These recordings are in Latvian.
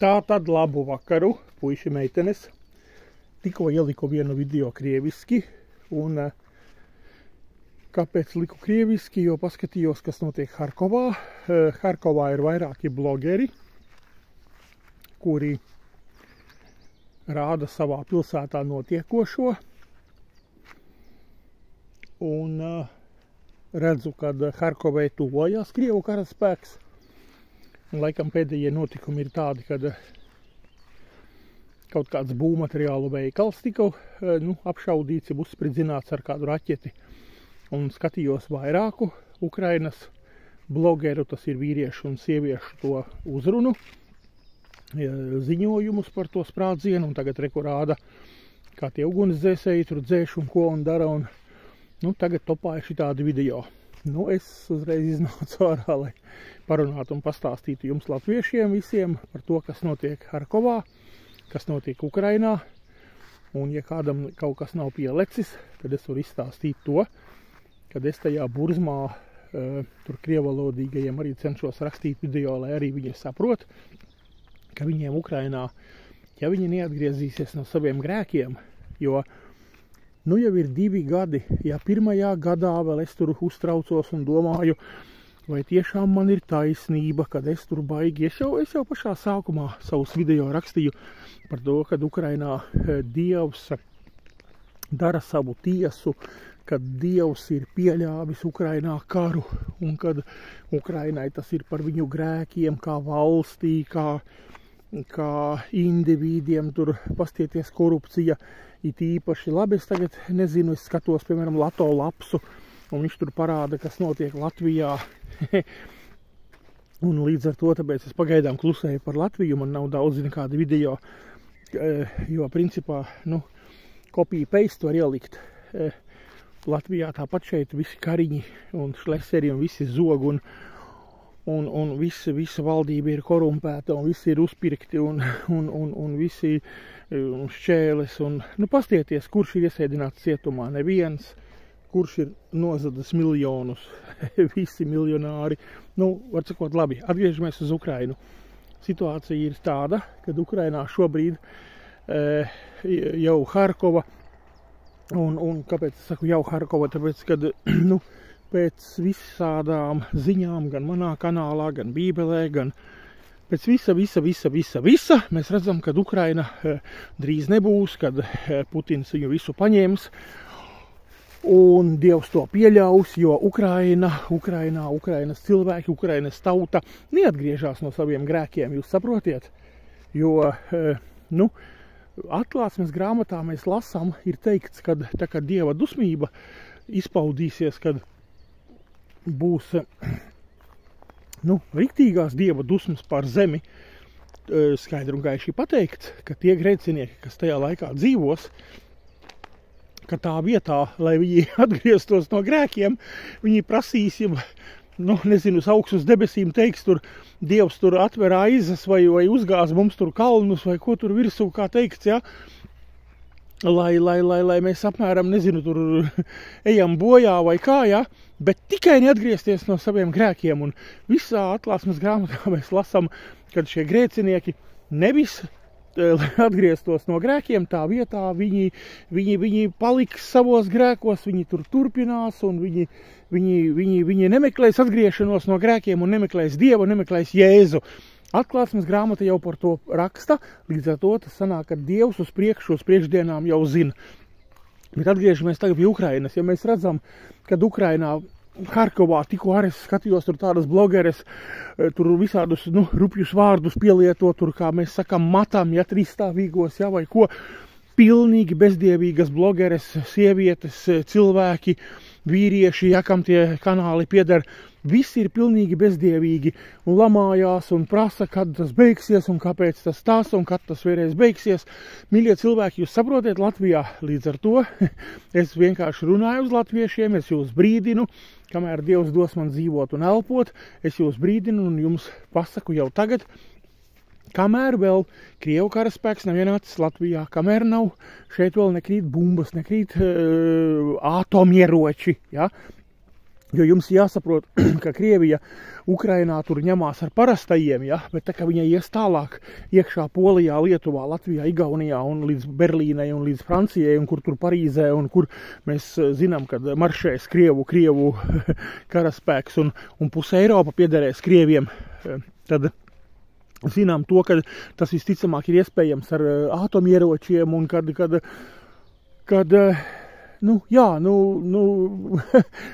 Tā tad labu vakaru, puiši meitenes. Tikko ieliku vienu video krieviski, un kāpēc liku krieviski, jo paskatījos, kas notiek Harkovā. Harkovā ir vairāki blogeri, kuri rāda savā pilsētā notiekošo. Un redzu, kad Harkovai tuvojās Krievu karaspēks. Un laikam pēdējie notikumi ir tādi, kad kaut kāds būvmateriālu veikals tika apšaudīts, ja uzspridzināts ar kādu raķeti. Un skatījos vairāku Ukrainas blogeru, tas ir vīriešu un sieviešu to uzrunu, ziņojumus par to sprādzienu, un tagad reku rāda, kā tie ugunsdzēsēji tur dzēš un ko un dara, un tagad topāja šitādi video. Es uzreiz iznācu ārā, lai parunātu un pastāstītu jums latviešiem visiem par to, kas notiek Harkovā, kas notiek Ukrainā. Un ja kādam kaut kas nav pielecis, tad es varu izstāstīt to, kad es tajā burzmā tur krievalodīgajiem arī cenšos rakstīt video, lai arī viņi saprot, ka viņiem Ukrainā, ja viņi neatgriezīsies no saviem grēkiem, jo jau ir 2 gadi, ja pirmajā gadā vēl es tur uztraucos un domāju, vai tiešām man ir taisnība, kad es tur baigi. Es jau pašā sākumā savus video rakstīju par to, kad Ukrainā Dievs dara savu tiesu, kad Dievs ir pieļāvis Ukrainā karu, un kad Ukrainai tas ir par viņu grēkiem, kā valstī, kā individiem, tur pastieties korupcija. It īpaši labi, es tagad nezinu, es skatos, piemēram, Lato lapsu, un viņš tur parāda, kas notiek Latvijā. Un līdz ar to, tāpēc es pagaidām klusēju par Latviju, man nav daudz nekādi video, jo principā, copy-paste var ielikt. Latvijā tāpat šeit visi kariņi un šleseri un visi zog, un visa valdība ir korumpēta, un visi ir uzpirkti, un visi šķēles, un pastieties, kurš ir iesēdināts cietumā, neviens, kurš ir nozadis miljonus, visi miljonāri. Var sakot, labi, atgriežamies uz Ukrainu. Situācija ir tāda, kad Ukrainā šobrīd jau Harkova, un kāpēc es saku jau Harkova, tāpēc, kad, pēc visādām ziņām, gan manā kanālā, gan Bībelē, gan pēc visa, mēs redzam, kad Ukraina drīz nebūs, kad Putins viņu visu paņems, un Dievs to pieļaus, jo Ukrainas cilvēki, Ukrainas tauta neatgriežās no saviem grēkiem, jūs saprotiet? Jo, atklāsmes grāmatā mēs lasām, ir teikts, kad tā kā Dieva dusmība izpaudīsies, kad būs riktīgās Dieva dusmas pār zemi, skaidri un gaiši pateikts, ka tie grēcinieki, kas tajā laikā dzīvos, ka tā vietā, lai viņi atgrieztos no grēkiem, viņi prasīs, uz augšu uz debesīm teiks, tur Dievs tur atver aizas vai uzgāz mums tur kalnus vai ko tur virsū, kā teikts, ja? Lai mēs apmēram, tur ejam bojā vai kā, ja? Bet tikai neatgriezties no saviem grēkiem. Un visā atklāsmes grāmatā mēs lasām, kad šie grēcinieki nevis, lai atgrieztos no grēkiem, tā vietā viņi paliks savos grēkos, viņi tur turpinās, un viņi nemeklēs atgriešanos no grēkiem un nemeklēs Dievu, nemeklēs Jēzu. Atklāsmes grāmata jau par to raksta, līdz ar to tas sanāk, ka Dievs uz priekšdienām jau zina. Bet atgriežamies tagad pie Ukrainas. Ja mēs redzam, kad Ukrainā, Harkovā, tikko arī skatījos tur tādas blogeres, tur visādus rupjus vārdus pielieto, tur, kā mēs sakam, matam, ja trīsstāvīgos, ja, vai ko, pilnīgi bezdievīgas blogeres, sievietes, cilvēki, vīrieši, ja kam tie kanāli pieder, visi ir pilnīgi bezdievīgi un lamājās un prasa, kad tas beigsies un kāpēc tas un kad tas vēlreiz beigsies. Mīļie cilvēki, jūs saprotiet Latvijā, līdz ar to es vienkārši runāju uz latviešiem, es jūs brīdinu, kamēr Dievs dos man dzīvot un elpot, es jūs brīdinu un jums pasaku jau tagad, kamēr vēl Krievu karaspēks nav ienācis Latvijā, kamēr nav šeit vēl nekrīt bumbas, nekrīt ātomieroči, ja? Jo jums jāsaprot, ka Krievija Ukrainā tur ņemās ar parastajiem, ja? Bet tā kā viņa ies tālāk iekšā Polijā, Lietuvā, Latvijā, Igaunijā un līdz Berlīnai un līdz Francijai un kur tur Parīzē un kur mēs zinām, kad maršēs Krievu karaspēks un puse Eiropa piederēs Krieviem, tad zinām to, ka tas visticamāk ir iespējams ar atomieročiem un kad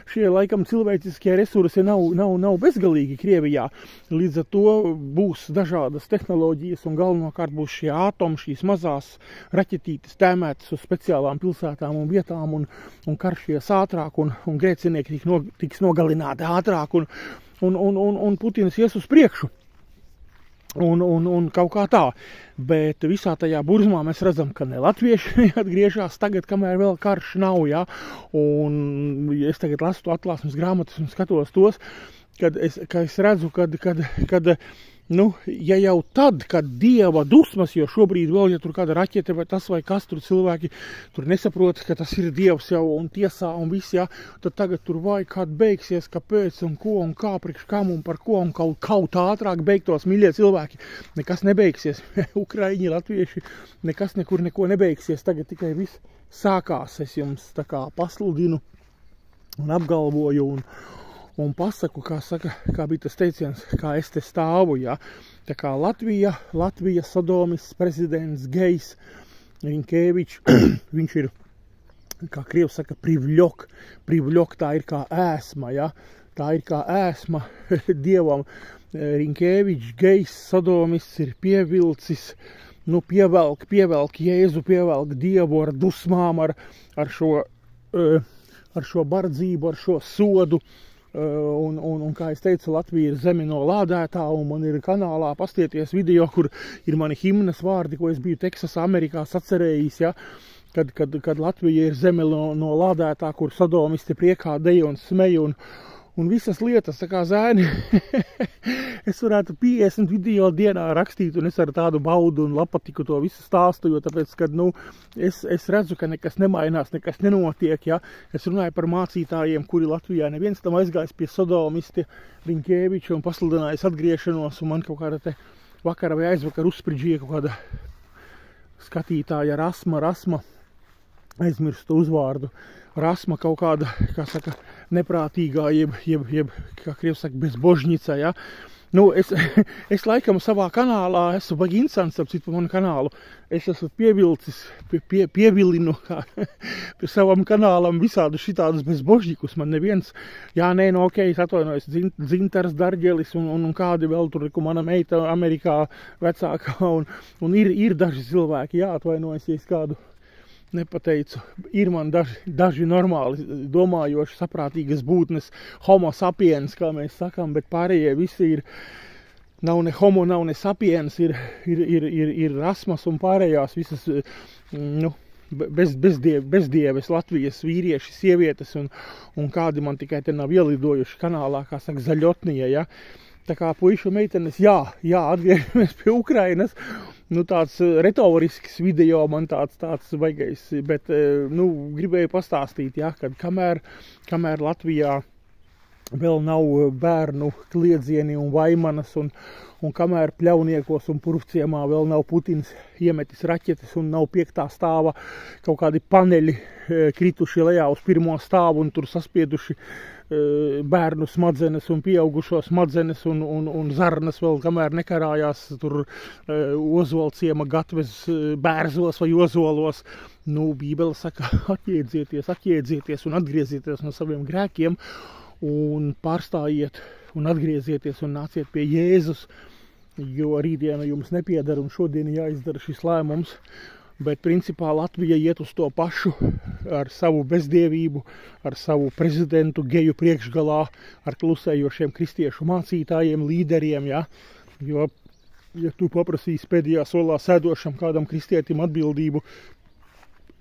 šie laikam cilvēciskie resursi nav bezgalīgi Krievijā. Līdz ar to būs dažādas tehnoloģijas un galvenokārt būs šie atomi, šīs mazās raķetītes tēmētas uz speciālām pilsētām un vietām un karšies ātrāk un grēcinieki tiks nogalināti ātrāk un Putins ies uz priekšu. Un kaut kā tā, bet visā tajā burzmā mēs redzam, ka ne latvieši atgriežās tagad, kamēr vēl karš nav, ja, un es tagad lasu to atklāsmes grāmatas un skatos tos, kad es redzu, kad ja jau tad, kad Dieva dusmas, jo šobrīd vēl, ja tur kāda raķete vai tas vai kas, tur cilvēki tur nesaprot, ka tas ir Dievs jau un tiesā un viss, ja, tad tagad tur vai kād beigsies, kāpēc un ko un kā, priekš kam un par ko un kaut ātrāk beigtos, mīļie cilvēki. Nekas nebeigsies. Ukraiņi, latvieši, nekas nekur neko nebeigsies. Tagad tikai viss sākās. Es jums tā kā pasludinu un apgalvoju un pasaku, kā bija tas teiciens, kā es te stāvu, ja. Tā kā Latvija Sodomis prezidents Gejs Rinkēvičs, viņš ir, kā Krievs saka, privļok, tā ir kā ēsma, ja. Tā ir kā ēsma Dievam. Rinkēvičs, Gejs, Sodomis ir pievilcis, pievelk Jēzu, pievelk Dievu ar dusmām, ar šo bardzību, ar šo sodu. Un kā es teicu, Latvija ir zemi no lādētā, un man ir kanālā pastieties video, kur ir mani himnas vārdi, ko es biju Teksasā, Amerikā sacerējis, ja, kad Latvija ir zemi no lādētā, kur sodomisti priekā deja un smej un visas lietas, tā kā zēni. Es varētu 50 video dienā rakstīt, un es ar tādu baudu un lapatiku to visu stāstu, jo tāpēc, kad, es redzu, ka nekas nemainās, nekas nenotiek, ja. Es runāju par mācītājiem, kuri Latvijā neviens tam aizgājis pie sodomisti Rinkēviča un pasludinājis atgriešanos, un man kaut kāda te vakara vai aizvakar uzspridžīja kaut kāda skatītāja Rasma, aizmirstu uzvārdu. Rasma kaut kāda, kā saka, neprātīgā, jeb kā Krievs saka, bezbožņica, ja. Es laikam savā kanālā esmu baigi interesants, ap citu manu kanālu. Es esmu pievilcis, pievilinu pie savam kanālam visādu šitādus bezbožņikus. Man neviens, ok, es atvainojos, Dzintars Darģelis un kādi vēl tur, mana meita Amerikā vecākā, un ir daži cilvēki, atvainojos, ja es kādu nepateicu. Ir man daži normāli domājoši, saprātīgas būtnes, homo sapiens, kā mēs sakām, bet pārējie visi nav ne homo, nav ne sapiens, ir rasmas un pārējās visas, bezdieves Latvijas vīrieši, sievietes un kādi man tikai te nav ielidojuši kanālā, kā saka, zaļotnie, ja. Tā kā puišu meitenes, atgriežamies pie Ukrainas, tāds retorisks video man tāds baigais, bet, gribēju pastāstīt, kad kamēr Latvijā vēl nav bērnu kliedzieni un vaimanas un kamēr pļauniekos un purvciemā vēl nav Putins iemetis raķetes un nav 5. stāva kaut kādi paneļi krituši lejā uz 1. stāvu un tur saspieduši bērnu smadzenes un pieaugušo smadzenes un zarnas vēl, kamēr nekarājās tur Ozolciema gatves bērzos vai ozolos. Bībele saka, atjēdzieties un atgriezieties no saviem grēkiem un pārstājiet un atgriezieties un nāciet pie Jēzus, jo rītdiena jums nepiedara un šodien jāizdara šis lēmums. Bet principā Latvija iet uz to pašu ar savu bezdievību, ar savu prezidentu geju priekšgalā, ar klusējošiem kristiešu mācītājiem, līderiem, ja? Jo, ja tu paprasīsi pēdējā solā sēdošam kādam kristietim atbildību,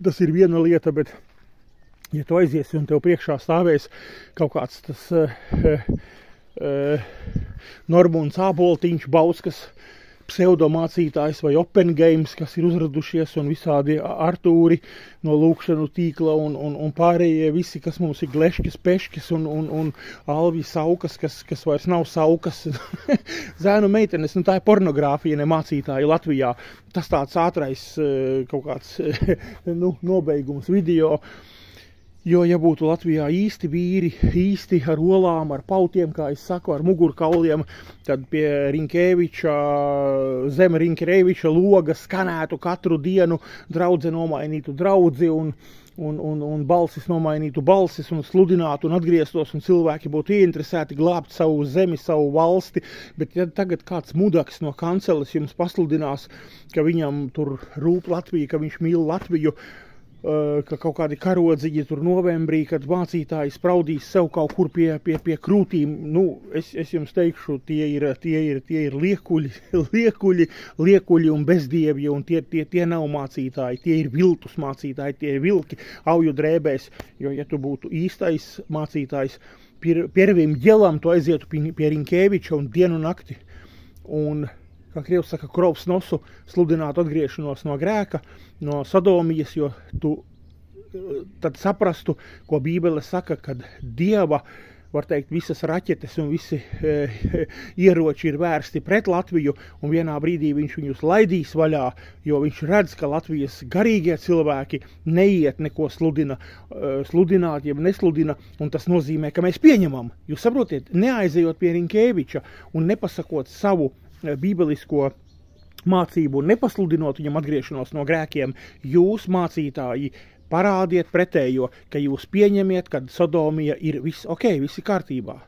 tas ir viena lieta, bet ja tu aiziesi un tev priekšā stāvēs kaut kāds tas Normunds Āboltiņš, Bauskas pseudomācītājs vai Open Games, kas ir uzradušies, un visādi Artūri no lūkšanu tīkla un pārējie visi, kas mums ir Gleškis, Peškis un Alvi Saukas, kas vairs nav Saukas. Zēnu meitenes, nu tā ir pornogrāfija, ne mācītāji Latvijā. Tas tāds ātrais kaut kāds nobeigums video. Jo, ja būtu Latvijā īsti vīri, īsti ar olām, ar pautiem, kā es saku, ar mugurkauliem, tad pie Rinkēviča, zem Rinkēviča loga skanētu katru dienu, draudze nomainītu draudzi un balsis nomainītu balsis un sludinātu un atgrieztos, un cilvēki būtu ieinteresēti glābt savu zemi, savu valsti. Bet ja tagad kāds mudaks no kanceles jums pasludinās, ka viņam tur rūp Latvija, ka viņš mīl Latviju, ka kaut kādi karodziņi tur novembrī, kad mācītāji spraudīs sev kaut kur pie krūtīm, nu, es jums teikšu, tie ir liekuļi un bezdievi, un tie nav mācītāji, tie ir viltus mācītāji, tie ir vilki auju drēbēs, jo, ja tu būtu īstais mācītājs, Pirvim ģelam tu aizietu pie Rinkēviča un dienu nakti, un kā krievs saka, krovs nosu, sludinātu atgriešanos no grēka, no sodomijas, jo tu tad saprastu, ko Bībele saka, kad Dieva, var teikt, visas raķetes un visi ieroči ir vērsti pret Latviju, un vienā brīdī viņš viņus laidīs vaļā, jo viņš redz, ka Latvijas garīgie cilvēki neiet neko sludināt, jeb nesludina, un tas nozīmē, ka mēs pieņemam. Jūs saprotiet, neaizejot pie Rinkēviča un nepasakot savu bībelisko mācību un nepasludinot viņam atgriešanos no grēkiem, jūs, mācītāji, parādiet pretējo, ka jūs pieņemiet, kad sodomija ir viss ok, viss ir kārtībā.